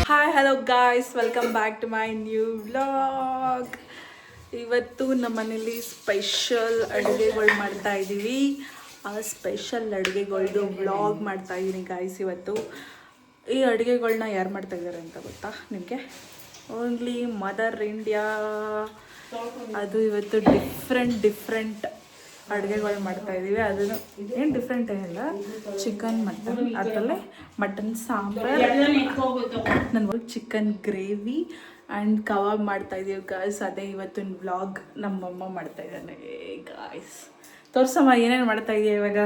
Hi hello guys, welcome back to my new vlog. ಇವತ್ತು ನಮ್ಮ ಮನೇಲಿ ಸ್ಪೆಷಲ್ ಅಡುಗೆಗಳು ಮಾಡ್ತಾ ಇದ್ದೀವಿ. ಆ ಸ್ಪೆಷಲ್ ಅಡುಗೆಗಳ್ದು ವ್ಲಾಗ್ ಮಾಡ್ತಾ ಇದ್ದೀನಿ ಗಾಯ್ಸ್. ಇವತ್ತು ಈ ಅಡುಗೆಗಳನ್ನ ಯಾರು ಮಾಡ್ತಾ ಇದ್ದಾರೆ ಅಂತ ಗೊತ್ತಾ ನಿಮಗೆ? Only mother India. ಅದು ಇವತ್ತು ಡಿಫ್ರೆಂಟ್ ಅಡುಗೆಗಳು ಮಾಡ್ತಾ ಇದ್ದೀವಿ. ಅದನ್ನು ಏನು ಡಿಫ್ರೆಂಟ್ ಏನಿಲ್ಲ, ಚಿಕನ್ ಮಟನ್, ಅದರಲ್ಲೇ ಮಟನ್ ಸಾಂಬಾರ್, ನನ್ನ ಚಿಕನ್ ಗ್ರೇವಿ ಆ್ಯಂಡ್ ಕಬಾಬ್ ಮಾಡ್ತಾ ಇದ್ದೀವಿ ಗಾಯ್ಸ್. ಅದೇ ಇವತ್ತಿನ ವ್ಲಾಗ್. ನಮ್ಮಮ್ಮ ಮಾಡ್ತಾ ಇದ್ದಾನೆ ಗಾಯ್ಸ್. ತೋರ್ಸಮ್ಮ ಏನೇನು ಮಾಡ್ತಾ ಇದೆಯಾ ಇವಾಗ.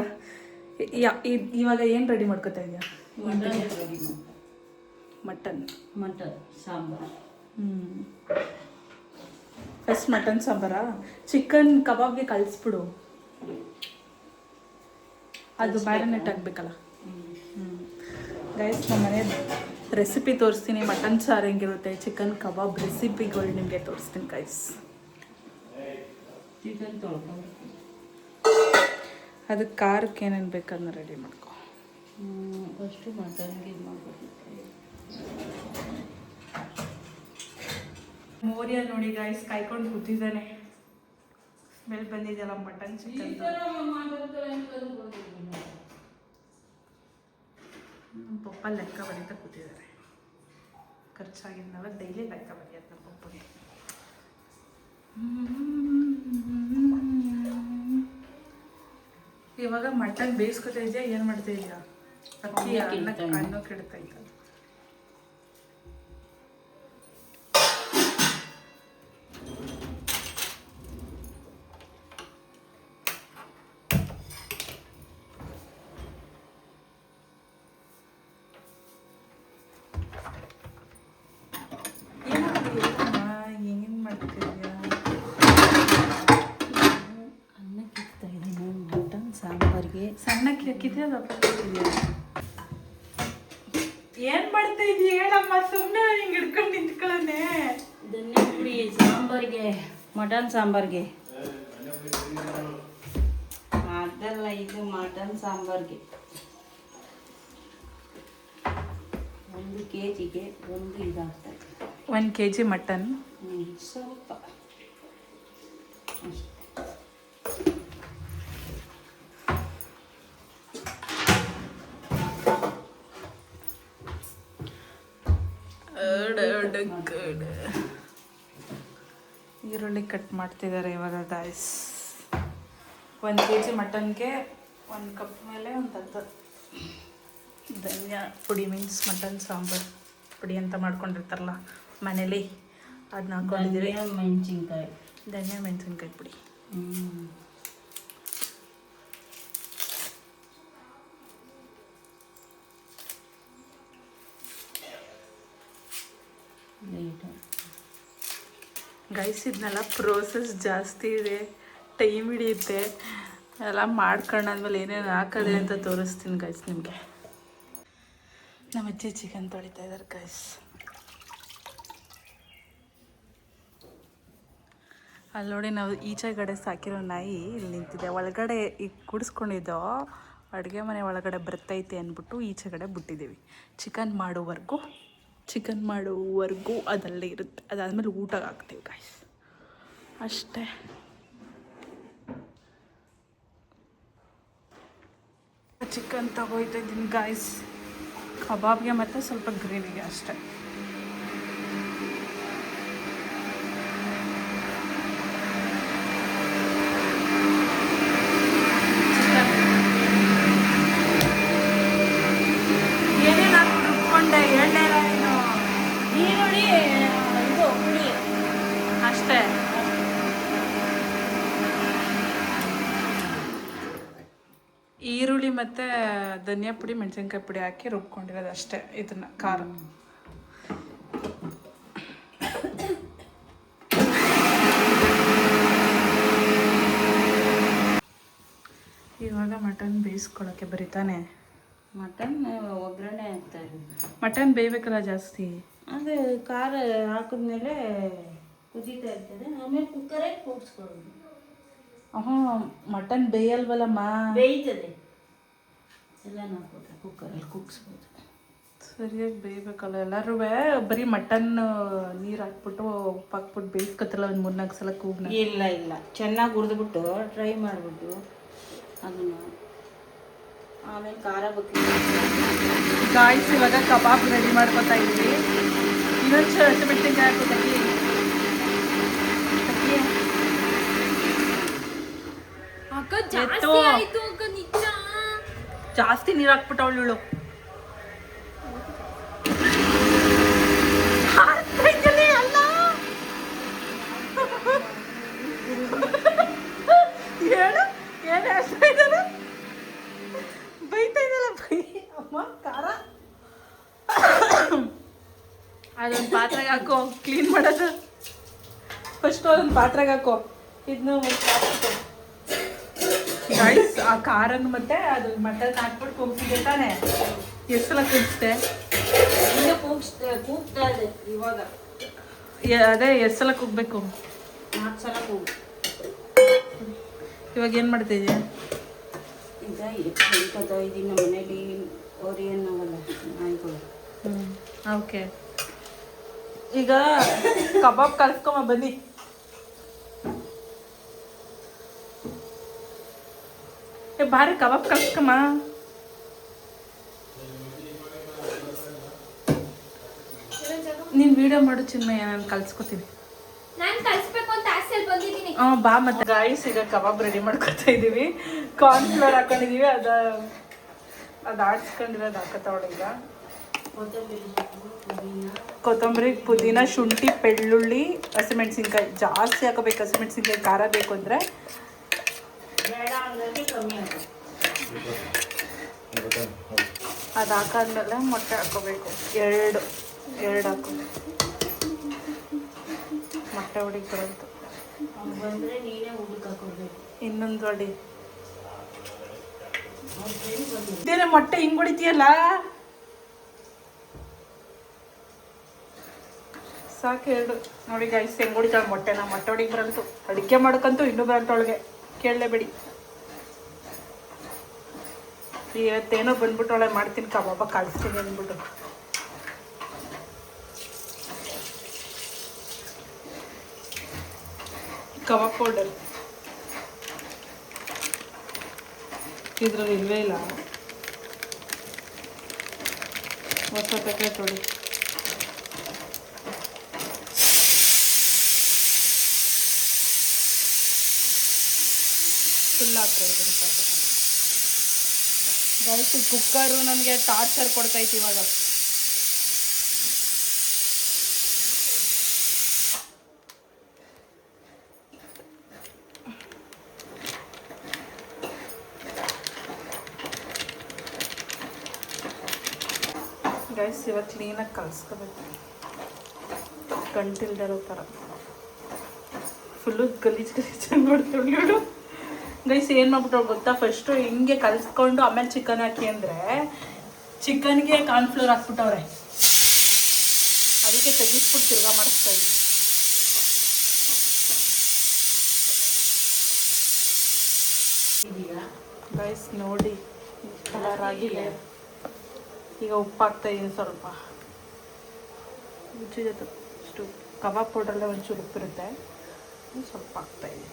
ಇವಾಗ ಏನು ರೆಡಿ ಮಾಡ್ಕೊತಾ ಇದೆಯಾ? ಮಟನ್ ಸಾಂಬಾರ್. ಫಸ್ಟ್ ಮಟನ್ ಸಾಂಬಾರಾ? ಚಿಕನ್ ಕಬಾಬ್ಗೆ ಕಳಿಸ್ಬಿಡು, ಅದು ಮ್ಯಾರಿನೇಟ್ ಆಗಬೇಕಲ್ಲ. ಗೈಸ್, ನಮ್ಮ ಮನೆ ರೆಸಿಪಿ ತೋರಿಸ್ತೀನಿ. ಮಟನ್ ಸಾರು ಹೆಂಗಿರುತ್ತೆ, ಚಿಕನ್ ಕಬಾಬ್ ರೆಸಿಪಿಗಳು ನಿಮಗೆ ತೋರಿಸ್ತೀನಿ ಗೈಸ್. ಚಿಕನ್ ತೊಳ್ಕೊಂಡು ಅದಕ್ಕೆ ಖಾರಕ್ಕೆ ಏನೇನು ಬೇಕದನ್ನ ರೆಡಿ ಮಾಡ್ಕೊ. ಫಸ್ಟು ಮಟನ್ಗೆ ಇದು ಮಾಡ್ಬೇಕು. ಮೋರಿಯ ನೋಡಿ ಗಾಯ್ಸ್, ಕಾಯ್ಕೊಂಡು ಕೂತಿದ್ದಾನೆ. ಸ್ಮೆಲ್ ಬಂದಿದೆಯಲ್ಲ ಮಟನ್ ಚಿಕನ್. ನಮ್ಮ ಪಪ್ಪ ಲೆಕ್ಕ ಬರೀತಾ ಕೂತಿದ್ದಾರೆ. ಖರ್ಚಾಗಿದ್ನಲ್ಲ, ಡೈಲಿ ಲೆಕ್ಕ ಬರೆಯೋದು ನಮ್ಮ ಪಪ್ಪಗೆ. ಇವಾಗ ಮಟನ್ ಬೇಯಿಸ್ಕೊತಾ ಇದೆಯಾ, ಏನು ಮಾಡ್ತಾ ಇದೆಯಾ? ಅಕ್ಕಿ ಅನ್ನಕ್ಕೆ ಇಡ್ತಾ ಇದ್ದ. ಏನು ಮಾಡ್ತಿದ್ಯಾ? ಅನ್ನಕ್ಕೆ ಇಡ್ತಾ ಇದ್ದೀನಿ ಮಟನ್ ಸಾಂಬಾರಿಗೆ. ಸಣ್ಣಕ್ಕೆ ಹಾಕಿದ್ಯಾ ದಪ್ಪ ಹಾಕಿದ್ಯಾ? ಏನು ಮಾಡ್ತಾ ಇದೀಯ ಹೇಳಮ್ಮ, ಸುಮ್ಮನೆ ಹಿಂಗೆ ಹಿಡ್ಕೊಂಡು ನಿಂತ್ಕೊಳ್ಳೋನೆ. ಧನಿಯಾ ಪುಡಿ ಸಾಂಬಾರಿಗೆ, ಮಟನ್ ಸಾಂಬಾರಿಗೆ. ಅದಲ್ಲ, ಇದು ಮಟನ್ ಸಾಂಬಾರಿಗೆ 1 kgಗೆ 1 ಇದಾಗ್ತದೆ. 1 kg ಮಟನ್. ಸ್ವಲ್ಪ ಈರುಳ್ಳಿ ಕಟ್ ಮಾಡ್ತಿದ್ದಾರೆ ಇವಾಗ ಗಾಯ್ಸ್. 1 kg ಮಟನ್ಗೆ 1 ಕಪ್ ಮೇಲೆ ಒಂದು ಅರ್ಧ ಧನಿಯಾ ಪುಡಿ, ಮೀನ್ಸ್ ಮಟನ್ ಸಾಂಬಾರು ಪುಡಿ ಅಂತ ಮಾಡ್ಕೊಂಡಿರ್ತಾರಲ್ಲ ಮನೇಲಿ, ಅದನ್ನ ಹಾಕೊಂಡಿದ್ದೀವಿ. ಮೆಣಸಿನ್ಕಾಯಿ, ಧನಿಯಾ ಮೆಣಸಿನ್ಕಾಯಿ ಪುಡಿ. ಗೈಸ್, ಇದನ್ನೆಲ್ಲ ಪ್ರೋಸೆಸ್ ಜಾಸ್ತಿ ಇದೆ, ಟೈಮ್ ಹಿಡಿಯುತ್ತೆ. ಎಲ್ಲ ಮಾಡ್ಕೊಂಡಾದ್ಮೇಲೆ ಏನೇನು ಹಾಕೋದೆ ಅಂತ ತೋರಿಸ್ತೀನಿ ಗೈಸ್ ನಿಮಗೆ. ನಮ್ಮ ಅಜ್ಜಿ ಚಿಕನ್ ತೊಳಿತಾ ಇದ್ದಾರೆ ಗೈಸ್. ಅಲ್ಲಿ ನೋಡಿ, ನಾವು ಈಚೆ ಕಡೆ ಸಾಕಿರೋ ನಾಯಿ ಇಲ್ಲಿ ನಿಂತಿದೆ. ಒಳಗಡೆ ಈಗ ಕೂಡಿಸ್ಕೊಂಡಿದ್ದೋ ಅಡುಗೆ ಮನೆ ಒಳಗಡೆ ಬರ್ತೈತೆ ಅಂದ್ಬಿಟ್ಟು ಈಚೆ ಕಡೆ ಬಿಟ್ಟಿದ್ದೀವಿ. ಚಿಕನ್ ಮಾಡುವವರೆಗೂ ಅದಲ್ಲೇ ಇರುತ್ತೆ. ಅದಾದಮೇಲೆ ಊಟಕ್ಕೆ ಹಾಕ್ತೀವಿ ಗಾಯ್ಸ್, ಅಷ್ಟೇ. ಚಿಕನ್ ತಗೋಯ್ತಾ ಇದ್ದೀನಿ ಗಾಯ್ಸ್, ಕಬಾಬ್ಗೆ ಮತ್ತು ಸ್ವಲ್ಪ ಗ್ರೇವಿಗೆ ಅಷ್ಟೇ. ಏನೇನು ಹಾಕಿ ರುಬ್ಕೊಂಡೆ ಎಣ್ಣೆ ಏನು, ಈರುಳ್ಳಿ, ಇದು ಪುಡಿ ಅಷ್ಟೇ. ಈರುಳ್ಳಿ ಮತ್ತು ಧನಿಯಾ ಪುಡಿ, ಮೆಣಸಿನ್ಕಾಯಿ ಪುಡಿ ಹಾಕಿ ರುಬ್ಕೊಂಡಿರೋದು ಅಷ್ಟೇ. ಇದನ್ನು ಖಾರ ಇವಾಗ ಮಟನ್ ಬೇಯಿಸ್ಕೊಳ್ಳೋಕ್ಕೆ ಬರೀತಾನೆ. ಮಟನ್ ಒಗ್ಗರಣೆ ಹಾಕ್ತಾರೆ. ಮಟನ್ ಬೇಯಬೇಕಲ್ಲ ಜಾಸ್ತಿ. ಅದು ಖಾರ ಹಾಕಿದ್ಮೇಲೆ ಕುದೀತಾ ಇರ್ತದೆ, ಆಮೇಲೆ ಕುಕ್ಕರೇ ಕೂಡಿಸ್ಕೊಳ್ಳೋದು. ಮಟನ್ ಬೇಯಲ್ವಲ್ಲಮ್ಮ. ಬೇಯ್ತದೆ. ಎಲ್ಲ ಹಾಕ್ಬಿಟ್ರೆ ಕುಕ್ಕರಲ್ಲಿ ಕುಗ್ಸ್ಬೋದು. ಸರಿಯಾಗಿ ಬೇಯಬೇಕಲ್ಲ ಎಲ್ಲರೂ. ಬರೀ ಮಟನ್ ನೀರು ಹಾಕ್ಬಿಟ್ಟು ಉಪ್ಪು ಹಾಕ್ಬಿಟ್ಟು ಬೇಯಿಸ್ಕೊತಲ್ಲ ಒಂದು 3-4 ಸಲ ಕೂಗ್ನ. ಇಲ್ಲ ಇಲ್ಲ, ಚೆನ್ನಾಗಿ ಹುರಿದ್ಬಿಟ್ಟು ಟ್ರೈ ಮಾಡಿಬಿಟ್ಟು ಅದನ್ನು ಆಮೇಲೆ ಖಾರ ಬಗ್ಗೆ ಗಾಯ್ಸ್ ಇವಾಗ ಕಬಾಬ್ ರೆಡಿ ಮಾಡ್ಕೊತಾ ಇದ್ದೀವಿ. ಇನ್ನೊಂದು ಹಸಿಮೆಣಸಿನ್ಕಾಯಿ ಹಾಕೋದಕ್ಕೆ ಜಾಸ್ತಿ ನೀರು ಹಾಕ್ಬಿಟ್ಟವಳು. ಹೇಳು ಏನು ಹೇಳ್ತಾ ಇದ್ದಾರ, ಬೈತಾ ಇದ್ದಲ್ಲ ಬೈ ಅಮ್ಮ. ಖಾರ ಅದೊಂದು ಪಾತ್ರೆಗೆ ಹಾಕೋ, ಕ್ಲೀನ್ ಮಾಡೋದು ಫಸ್ಟು ಅದೊಂದು ಪಾತ್ರೆಗೆ ಹಾಕೋ. ಇದನ್ನ ಗೈಸ್ ಆ ಖಾರನ ಮತ್ತೆ ಅದು ಮಟನ್ ಹಾಕ್ಬಿಟ್ಟು ಕುಗ್ಸಿದೆ ತಾನೆ. ಎಷ್ಟು ಸಲ ಕುಗ್ಸ್ದೆ? ಹಿಂದೆ ಕೂಗ್ತಾ ಇದೆ ಇವಾಗ. ಅದೇ ಎಷ್ಟು ಸಲ ಕುಗ್ಬೇಕು? 4 ಸಲ ಕೂಗು. ಇವಾಗ ಏನು ಮಾಡ್ತಿದ್ಯಾ? ಈಗ ಹೇಳ್ತದ ಇದೀನಿ ನಮ್ಮ ಮನೇಲಿ. ಅವ್ರು ಏನಾಗಲ್ಲ ನಾಯಿಗಳು. ಓಕೆ, ಈಗ ಕಬಾಬ್ ಕಲ್ಸ್ಕೊಂಬ ಬನ್ನಿ. ಬಾರಿ ಕಬಾಬ್ ಕಲ್ಸ್ಕಮ್ಮ. ನೀನು ವಿಡಿಯೋ ಮಾಡು ಚಿನ್ಮಯ್ಯ, ನಾನು ಕಲ್ಸ್ಕೊತೀನಿ. ಬಾ ಮತ್ತೆ. ಗಾಯ್ಸ್ ಈಗ ಕಬಾಬ್ ರೆಡಿ ಮಾಡ್ಕೊತಾ ಇದ್ದೀವಿ. ಕಾರ್ನ್ಫ್ಲೋರ್ ಹಾಕೊಂಡಿದೀವಿ, ಅದು ಆಡ್ಸ್ಕೊಂಡಿರೋದು ಹಾಕತ್ತವಳ. ಈಗ ಕೊತ್ತಂಬರಿ, ಪುದೀನ, ಶುಂಠಿ, ಬೆಳ್ಳುಳ್ಳಿ, ಹಸಿಮೆಣಸಿನ್ಕಾಯಿ ಜಾಸ್ತಿ ಹಾಕೋಬೇಕು. ಹಸಿಮೆಣಸಿನ್ಕಾಯಿ ಖಾರ ಬೇಕು ಅಂದರೆ. ಬೇಡ ಅಂದರೆ ಕಮ್ಮಿ ಆಗುತ್ತೆ. ಅದು ಹಾಕಾದ್ಮೇಲೆ ಮೊಟ್ಟೆ ಹಾಕೋಬೇಕು. ಎರಡು ಹಾಕೋ, ಮೊಟ್ಟೆ ಹೊಡಿಗೆ ಬರೋದು. ಬಂದರೆ ನೀನೇ ಹುಡುಕ್ ಹಾಕೋಬೇಕು. ಇನ್ನೊಂದು ಹೊಡಿ. ಇದೇನೆ ಮೊಟ್ಟೆ ಹಿಂಗೆ ಹೊಡಿತೀಯಲ್ಲ, ಸಾಕು ಎರಡು. ನೋಡಿ ಗೈಸ್ ಹೆಂಗೆ ಹೊಡಿತಾಳೆ ಮೊಟ್ಟೆನ. ಮೊಟ್ಟೆ ಹೊಡಿಗೆ ಬರಲ್ತು, ಅಡಿಕೆ ಮಾಡ್ಕಂತೂ ಇನ್ನೂ ಬರಲ್ತೊಳಗೆ, ಕೇಳಲೇಬೇಡಿ. ಇವತ್ತೇನೋ ಬಂದ್ಬಿಟ್ಟು ಒಳಗೆ ಮಾಡ್ತೀನಿ ಕಬಾಬ ಕಳಿಸ್ತೀನಿ ಅಂದ್ಬಿಟ್ಟು. ಕಬಾಬ್ ಪೌಡರ್ ಇದ್ರಲ್ಲಿ ಇಲ್ವೇ ಇಲ್ಲ. ಹೊಸ ಪ್ಯಾಕೆಟ್ ನೋಡಿ. ಫುಲ್ ಹಾಕ್ಬೋದು ಪ್ಯಾಕೆಟ್. ಗೈಸ್ ಕುಕ್ಕರು ನನಗೆ ಟಾರ್ಚರ್ ಕೊಡ್ತೈತಿ ಇವಾಗ. ಗೈಸ್ ಇವಾಗ ಕ್ಲೀನಾಗಿ ಕಲಿಸ್ಕೋಬೇಕು, ಗಂಟಿಲ್ದಿರೋ ಥರ. ಫುಲ್ಲು ಗಲೀಜು ಮಾಡ್ತಾಳೆ ಇವಳು. ಗೈಸ್ ಏನು ಮಾಡ್ಬಿಟ್ಟು ಗೊತ್ತಾ, ಫಸ್ಟು ಹಿಂಗೆ ಕಲಿಸ್ಕೊಂಡು ಆಮೇಲೆ ಚಿಕನ್ ಹಾಕಿ ಅಂದರೆ ಚಿಕನ್ಗೆ ಕಾರ್ನ್ಫ್ಲೋರ್ ಹಾಕ್ಬಿಟ್ಟವ್ರೆ. ಅದಕ್ಕೆ ತೆಗಿಸ್ಬಿಟ್ಟು ತಿರ್ಗಾ ಮಾಡಿಸ್ತಾ ಇದ್ವಿ. ಗೈಸ್ ನೋಡಿ ಕಲರ್ ಆಗಿದೆ. ಈಗ ಉಪ್ಪು ಹಾಕ್ತಾಯಿದ್ದೀನಿ ಸ್ವಲ್ಪ. ರುಚಿಗೆ ಅಷ್ಟು ಕಬಾಬ್ ಪೌಡ್ರಲ್ಲೇ ಒಂಚೂರು ಉಪ್ಪಿರುತ್ತೆ, ಸ್ವಲ್ಪ ಹಾಕ್ತಾಯಿದ್ದೀನಿ.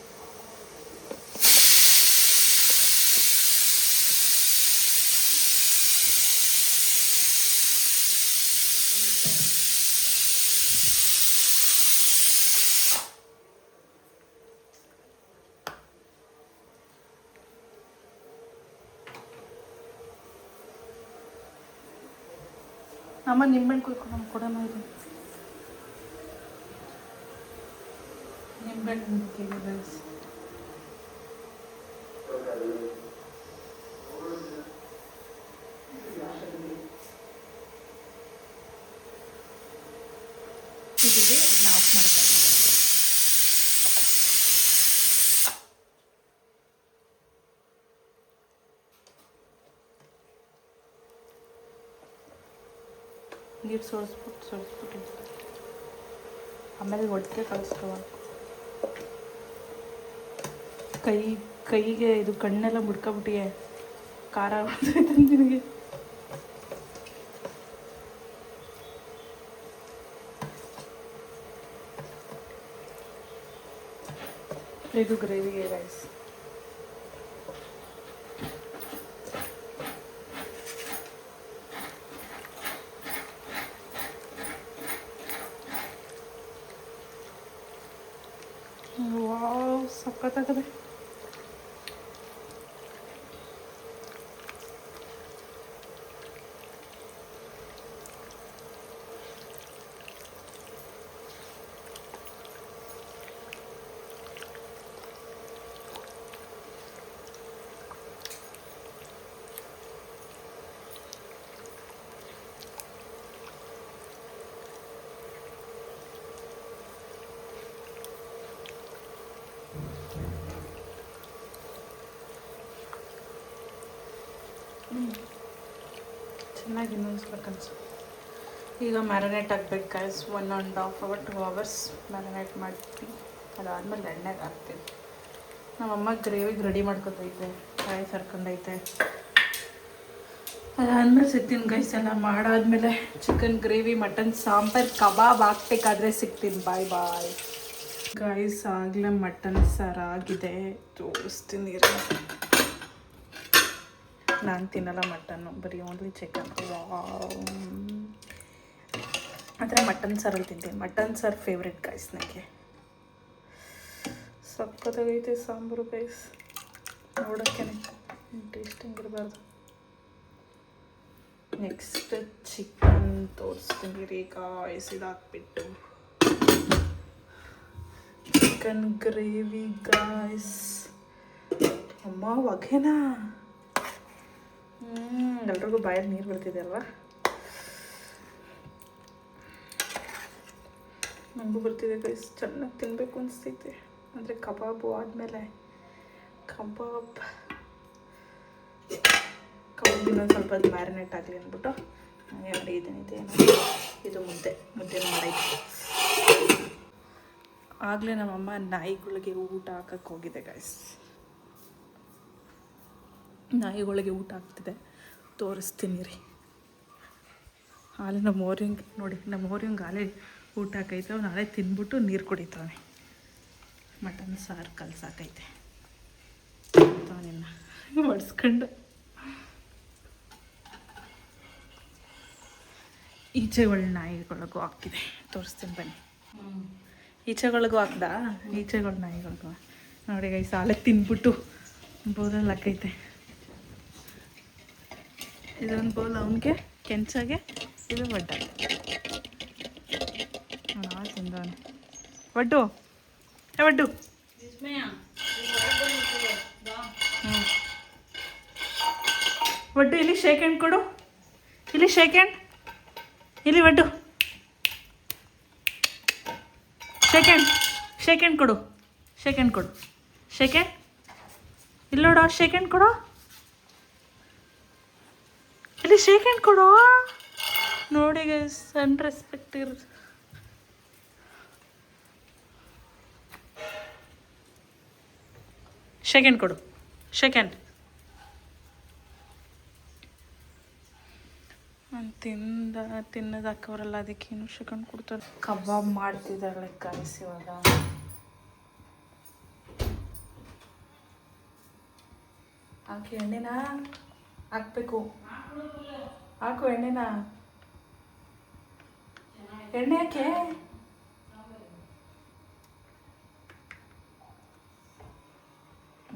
ಅಮ್ಮ ನಿಂಬೆಹಣ್ಣು ಕುಯ್ಕೊಂಡು ನಮ್ಗೆ ಕೊಡೋಣ. ಇದು ನಿಂಬೆಹಣ್ಣು ಗೈಸ್. ಇದೀವಿ ನಾವು ಆಫ್ ಮಾಡ್ತಾ ಇದ್ದೀವಿ. ನೀರು ಸೋರಿಸ್ಬಿಟ್ಟು ಆಮೇಲೆ ಒಟ್ಟಿಗೆ ಕಳಿಸ್ಕೋಬೇಕು. ಕೈಗೆ ಇದು ಕಣ್ಣೆಲ್ಲ ಮುಡ್ಕೊಬಿಟ್ಟಿಗೆ ಖಾರ ಬರ್ತೈತೆ ನಿನಗೆ. ಇದು ಗ್ರೇವಿಗೆ ರೈಸ್. ವಾವ್, ಸಖತ್ತಾಗಿದೆ. ಚೆನ್ನಾಗಿ ಇನ್ನೊಂದ್ಸ್ಬೇಕನ್ಸು. ಈಗ ಮ್ಯಾರಿನೇಟ್ ಆಗಬೇಕು ಗೈಸ್. 1.5 hour 2 hours ಮ್ಯಾರಿನೇಟ್ ಮಾಡ್ತೀವಿ. ಅದಾದಮೇಲೆ ಎಣ್ಣೆಗೆ ಹಾಕ್ತೀವಿ. ನಮ್ಮಮ್ಮ ಗ್ರೇವಿಗೆ ರೆಡಿ ಮಾಡ್ಕೊತೈತೆ, ಕಾಯಿ ಸರ್ಕೊಂಡೈತೆ. ಅದಾದಮೇಲೆ ಸಿಗ್ತೀನಿ ಗೈಸ್. ಎಲ್ಲ ಮಾಡಾದ್ಮೇಲೆ ಚಿಕನ್ ಗ್ರೇವಿ, ಮಟನ್ ಸಾಂಬಾರು, ಕಬಾಬ್ ಹಾಕ್ಬೇಕಾದ್ರೆ ಸಿಗ್ತೀನಿ. ಬಾಯ್ ಬಾಯ್ ಗೈಸ್. ಆಗಲೇ ಮಟನ್ ಸಾರಾಗಿದೆ, ತೋರಿಸ್ತೀನಿ. ನಾನು ತಿನ್ನಲ್ಲ ಮಟನ್ನು, ಬರೀ ಓನ್ಲಿ ಚಿಕನ್. ಆದರೆ ಮಟನ್ ಸಾರಲ್ಲಿ ತಿಂತೀನಿ. ಮಟನ್ ಸಾರು ಫೇವ್ರೆಟ್ ಗೈಸ್ ನನಗೆ. ಸಕ್ಕತ್ತಾಗೈತೆ ಸಾಂಬಾರು ಗೈಸ್. ನೋಡೋಕ್ಕೆ ಟೇಸ್ಟಿಂಗ್ ಇರಬಾರ್ದು. ನೆಕ್ಸ್ಟ್ ಚಿಕನ್ ತೋರಿಸ್ತೀನಿ ರೀ ಗಾಯ್ಸ್. ಇದಾಕ್ಬಿಟ್ಟು ಚಿಕನ್ ಗ್ರೇವಿ ಗಾಯ್ಸ್. ಅಮ್ಮ ಹೊಗೆನಾ? ಎಲ್ರಿಗೂ ಬಾಯಲ್ಲಿ ನೀರು ಬರ್ತಿದೆ ಅಲ್ವಾ? ನನಗೂ ಬರ್ತಿದೆ ಗೈಸ್. ಚೆನ್ನಾಗಿ ತಿನ್ನಬೇಕು ಅನಿಸ್ತೈತೆ. ಅಂದರೆ ಕಬಾಬು ಆದಮೇಲೆ ಕಬಾಬ್ ಇನ್ನೊಂದು ಸ್ವಲ್ಪ ಮ್ಯಾರಿನೇಟ್ ಆಗಲಿ ಅಂದ್ಬಿಟ್ಟು ಹಾಗೆ ಮಾಡಿದ್ದೀನಿ. ಇದು ಮುದ್ದೆ ಮಾಡೈತೆ. ಆಗಲೇ ನಮ್ಮಮ್ಮ ನಾಯಿಗಳಿಗೆ ಊಟ ಹಾಕಕ್ಕೆ ಹೋಗಿದೆ ಗೈಸ್. ನಾಯಿಗಳಿಗೆ ಊಟ ಆಗ್ತಿದೆ, ತೋರಿಸ್ತೀನಿ ರೀ. ಹಾಲೆ ನಮ್ಮ ಓರಿಂಗ್ ನೋಡಿ, ನಮ್ಮ ಓರಿಂಗ್ ಹಾಲೆ ಊಟ ಹಾಕೈತೆ. ಅವ್ನು ನಾಳೆ ತಿಂದ್ಬಿಟ್ಟು ನೀರು ಕುಡಿತಾನೆ. ಮಟನ್ ಸಾರು ಕಲ್ಸಾಕೈತೆ ನಿನ್ನ ಬಡಿಸ್ಕೊಂಡು. ಈಚೆಗಳ ನಾಯಿಗಳಿಗೂ ಹಾಕಿದೆ, ತೋರಿಸ್ತೀನಿ ಬನ್ನಿ. ಈಚೆಗಳಿಗೂ ಹಾಕ್ದಾ? ಈಚೆಗಳ ನಾಯಿಗಳಿಗೂ ನೋಡಿ ಗೈಸ್. ಸಾಲೆ ತಿಂದ್ಬಿಟ್ಟು ಬೋಲಲ್ಲಿ ಹಾಕೈತೆ. ಇದೊಂದು ಬೌಲ್ ಅವನಿಗೆ, ಕೆಂಚಾಗೆ. ಇದು ಒಡ್ಡ ತಿಂದವನು. ಒಡ್ಡು ಒಡ್ಡು. ಒಡ್ಡು ಇಲ್ಲಿ ಶೇಕ್ ಹ್ಯಾಂಡ್ ಕೊಡು. ಇಲ್ಲಿ ಶೇಕ್ ಹ್ಯಾಂಡ್. ಇಲ್ಲಿ ಒಡ್ಡು. Shake hand. ಶೇಕ್ ಹ್ಯಾಂಡ್ ಕೊಡು. ಶೇಕ್ ಹ್ಯಾಂಡ್ ಕೊಡು. Shake hand. ಇಲ್ಲಿ ನೋಡು, ಶೇಕ್ ಹ್ಯಾಂಡ್ ಕೊಡು. ಇಲ್ಲಿ ಶೇಕ್ ಹ್ಯಾಂಡ್ ಕೊಡು. ನೋಡಿ ಗೈಸ್, ಅನ್ರೆಸ್ಪೆಕ್ಟ್ ಇರೋದು. ಶೇಕ್ ಹ್ಯಾಂಡ್ ಕೊಡು. Shake hand. ತಿನ್ನೋದು ಹಾಕವ್ರಲ್ಲ, ಅದಕ್ಕೇನು ಶೇಕ್ ಹ್ಯಾಂಡ್ ಕೊಡ್ತಾರೆ. ಕಬಾಬ್ ಮಾಡ್ತಿದ್ದಾಳೆ ಗೈಸ್ ಇವಾಗ. ಹಾಕಿ ಎಣ್ಣೆನ ಹಾಕ್ಬೇಕು. ಹಾಕು ಎಣ್ಣೆನ. ಎಣ್ಣೆ ಹಾಕೆ.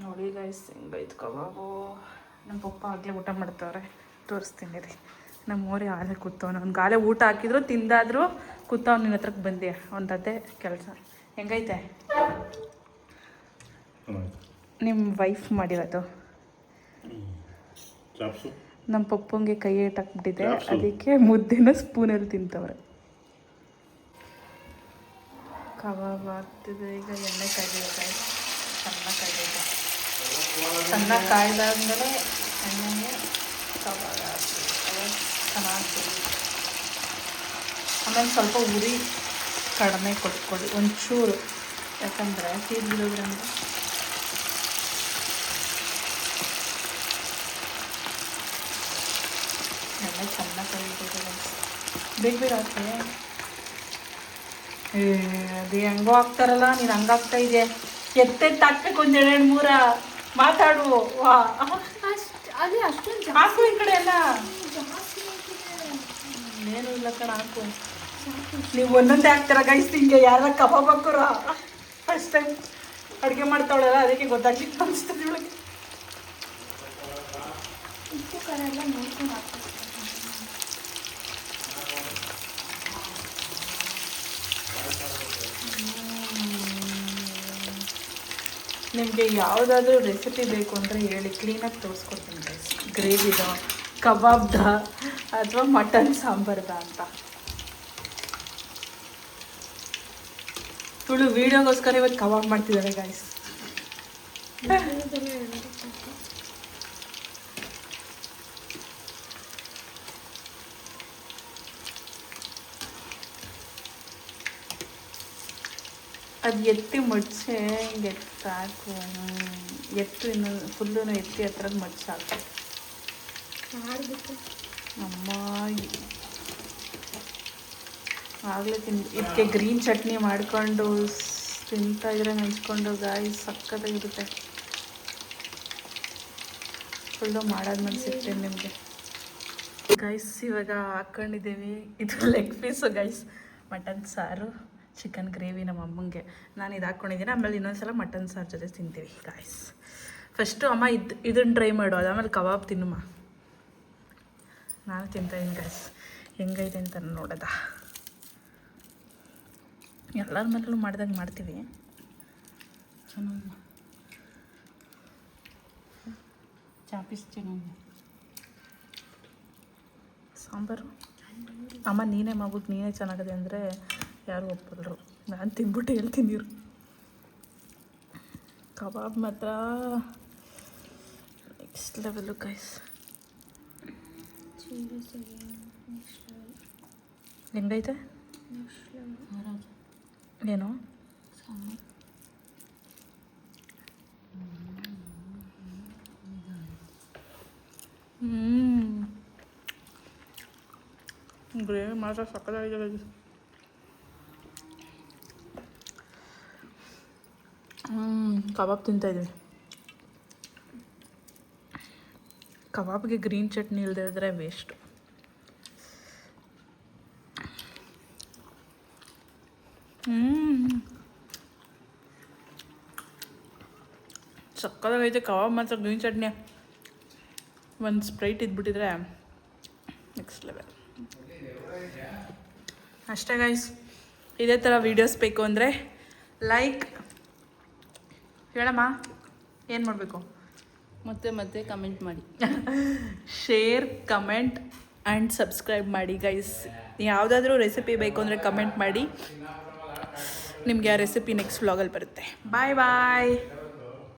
ನೋಡಿ ಗೈಸ್ ಹೆಂಗೈತೆ ಕಬಾಬು. ನಮ್ಮ ಪಪ್ಪ ಆಗಲೇ ಊಟ ಮಾಡ್ತವ್ರೆ, ತೋರಿಸ್ತೀನಿ ರೀ. ನಮ್ಮ ಊರೇ ಹಾಲೆ ಕೂತವನು. ಅವ್ನಿಗೆ ಗಾಲೆ ಊಟ ಹಾಕಿದ್ರು, ತಿಂದಾದ್ರು ಕೂತವ್ನು. ನಿನ್ನ ಹತ್ರಕ್ಕೆ ಬಂದೆ, ಒಂದದ್ದೇ ಕೆಲಸ. ಹೆಂಗೈತೆ ನಿಮ್ಮ ವೈಫ್ ಮಾಡಿರೋದು? ನಮ್ಮ ಪಪ್ಪಂಗೆ ಕೈ ಏಟಾಕ್ಬಿಟ್ಟಿದೆ, ಅದಕ್ಕೆ ಮುದ್ದೆನ ಸ್ಪೂನಲ್ಲಿ ತಿಂತವ್ರೆ. ಕಬಾಬ್ ಆಗ್ತಿದೆ ಈಗ. ಎಣ್ಣೆ ಕಾಯ್ದಿದೆ, ಚೆನ್ನಾಗಿ ಕಾಯ್ದಾದ್ಮೇಲೆ ಎಣ್ಣೆಗೆ ಕಬಾಬ್ ಹಾಕ್ತೀವಿ. ಚೆನ್ನಾಗಿ ಆಮೇಲೆ ಸ್ವಲ್ಪ ಉರಿ ಕಡಿಮೆ ಕೊಟ್ಕೊಳ್ಳಿ ಒಂಚೂರು, ಯಾಕಂದರೆ ತೀರ್ಬಿಡೋದ್ರಿಂದ ಎಣ್ಣೆ ಚೆನ್ನಾಗಿ ಕರಿಬೇಕು ಬೇಗ ಬೇಗ ಹಾಕ್ತೆ ಅದು ಹೆಂಗೋ ಹಾಕ್ತಾರಲ್ಲ ನೀನು ಹಂಗೆ ಹಾಕ್ತಾ ಇದೆಯಾ ಎತ್ತೆತ್ತು ಹಾಕ್ಬೇಕು ಒಂದು ಎರಡು ಮೂರ ಮಾತಾಡು ವಾ ಅದೇ ಅಷ್ಟೊಂದು ಹಾಕು ಈ ಕಡೆ ಎಲ್ಲ ಏನು ಇಲ್ಲ ಕಣ ಹಾಕು ನೀವು ಒಂದೊಂದೇ ಹಾಕ್ತಾರ ಗೈಸ್ ಹಿಂಗೆ ಯಾರ ಕಬಾಬ್ ಹಾಕೋರ ಫಸ್ಟ್ ಟೈಮ್ ಅಡುಗೆ ಮಾಡ್ತಾವಳಲ್ಲ ಅದಕ್ಕೆ ಗೊತ್ತಾಗ್ಲಿಕ್ಕೆ ಅನಿಸ್ತದೆ ಇವಳಿಗೆ ಉಪ್ಪು ಖಾರ ಎಲ್ಲ ನೋಡ್ಕೊಂಡು ಹಾಕ್ಬೇಕು. ನಿಮಗೆ ಯಾವುದಾದ್ರೂ ರೆಸಿಪಿ ಬೇಕು ಅಂದರೆ ಹೇಳಿ ಕ್ಲೀನಾಗಿ ತೋರಿಸ್ಕೊಡ್ತೀನಿ ಗೈಸ್ ಗ್ರೇವಿದ ಕಬಾಬ್ದ ಅಥವಾ ಮಟನ್ ಸಾಂಬಾರ್ದ ಅಂತ ಇವಳು ವೀಡಿಯೋಗೋಸ್ಕರ ಇವತ್ತು ಕಬಾಬ್ ಮಾಡ್ತಿದ್ದಾರೆ ಗೈಸ್ ಅದು ಎತ್ತಿ ಮಡ್ಚೆ ಹಿಂಗೆ ಎತ್ತಿ ಸಾಕು ಎತ್ತು ಇನ್ನು ಫುಲ್ಲು ಎತ್ತಿ ಹತ್ರ ಮಡ್ಚಿ ಸಾಕು ಮಾಡ್ಬಿಟ್ಟು ಅಮ್ಮ ಆಗಲೇ ಇದಕ್ಕೆ ಗ್ರೀನ್ ಚಟ್ನಿ ಮಾಡಿಕೊಂಡು ತಿಂತಾ ಇದ್ರೆ ನೆಂಚ್ಕೊಂಡು ಗಾಯಿ ಸಕ್ಕತ್ತಾಗಿರುತ್ತೆ ಫುಲ್ಲು ಮಾಡಾದ್ಮೇಲೆ ಸಿಗ್ತೀನಿ ನಿಮಗೆ ಗೈಸ್ ಇವಾಗ ಹಾಕ್ಕೊಂಡಿದ್ದೀವಿ ಇದು ಲೆಗ್ ಪೀಸು ಗೈಸ್ ಮಟನ್ ಸಾರು ಚಿಕನ್ ಗ್ರೇವಿ ನಮ್ಮ ಅಮ್ಮಂಗೆ ನಾನು ಇದು ಹಾಕ್ಕೊಂಡಿದ್ದೀನಿ ಆಮೇಲೆ ಇನ್ನೊಂದ್ಸಲ ಮಟನ್ ಸಾರು ಜೊತೆ ತಿಂತೀವಿ ಗಾಯ್ಸ್ ಫಸ್ಟು ಅಮ್ಮ ಇದನ್ನು ಟ್ರೈ ಮಾಡು ಅದಾದ್ಮೇಲೆ ಕಬಾಬ್ ತಿನ್ನುಮ್ಮ ನಾನು ತಿಂತಾಯಿದ್ದೀನಿ ಗಾಯ್ಸ್ ಹೆಂಗೈತೆ ಅಂತ ನೋಡೋದ ಎಲ್ಲರ ಮನೇಲೂ ಮಾಡ್ದಂಗೆ ಮಾಡ್ತೀವಿ ಚಾಪಿಸ್ ಚೆನ್ನಾಗಿ ಸಾಂಬಾರು ಅಮ್ಮ ನೀನೇ ಮಾಡ್ಬಿಟ್ಟು ನೀನೇ ಚೆನ್ನಾಗಿದೆ ಅಂದರೆ ಯಾರು ಒಪ್ಪಲ್ರು ನಾನು ತಿಂದ್ಬಿಟ್ಟು ಹೇಳ್ತೀನಿ ಇರು ಕಬಾಬ್ ಮಾತ್ರ ನೆಕ್ಸ್ಟ್ ಲೆವೆಲ್ಲು ಗೈಸ್ ಹೆಂಗೈತೆ ಏನು ಗ್ರೇವಿ ಮಾತ್ರ ಸಕ್ಕತ್ತಾಗಿದೆ ಕಬಾಬ್ ತಿಂತಾಯಿದ್ದೀವಿ ಕಬಾಬ್ಗೆ ಗ್ರೀನ್ ಚಟ್ನಿ ಇಲ್ಲದೆ ಇದ್ರೆ ವೇಸ್ಟು ಸಕ್ಕತ್ತಾಗೈತೆ ಕಬಾಬ್ ಮಾತ್ರ ಗ್ರೀನ್ ಚಟ್ನಿ ಒಂದು ಸ್ಪ್ರೈಟ್ ಇದ್ಬಿಟ್ಟಿದ್ರೆ ನೆಕ್ಸ್ಟ್ ಲೆವೆಲ್ ಅಷ್ಟೇ ಗೈಸ್ ಇದೇ ಥರ ವೀಡಿಯೋಸ್ ಬೇಕು ಅಂದರೆ ಲೈಕ್ ಹೇಳಮ್ಮ ಏನು ಮಾಡಬೇಕು ಮತ್ತೆ ಮತ್ತೆ ಕಮೆಂಟ್ ಮಾಡಿ ಶೇರ್ ಕಮೆಂಟ್ ಆ್ಯಂಡ್ ಸಬ್ಸ್ಕ್ರೈಬ್ ಮಾಡಿ ಗೈಸ್ ಯಾವುದಾದ್ರೂ ರೆಸಿಪಿ ಬೇಕು ಅಂದರೆ ಕಮೆಂಟ್ ಮಾಡಿ ನಿಮಗೆ ಆ ರೆಸಿಪಿ ನೆಕ್ಸ್ಟ್ ವ್ಲಾಗಲ್ಲಿ ಬರುತ್ತೆ ಬಾಯ್ ಬಾಯ್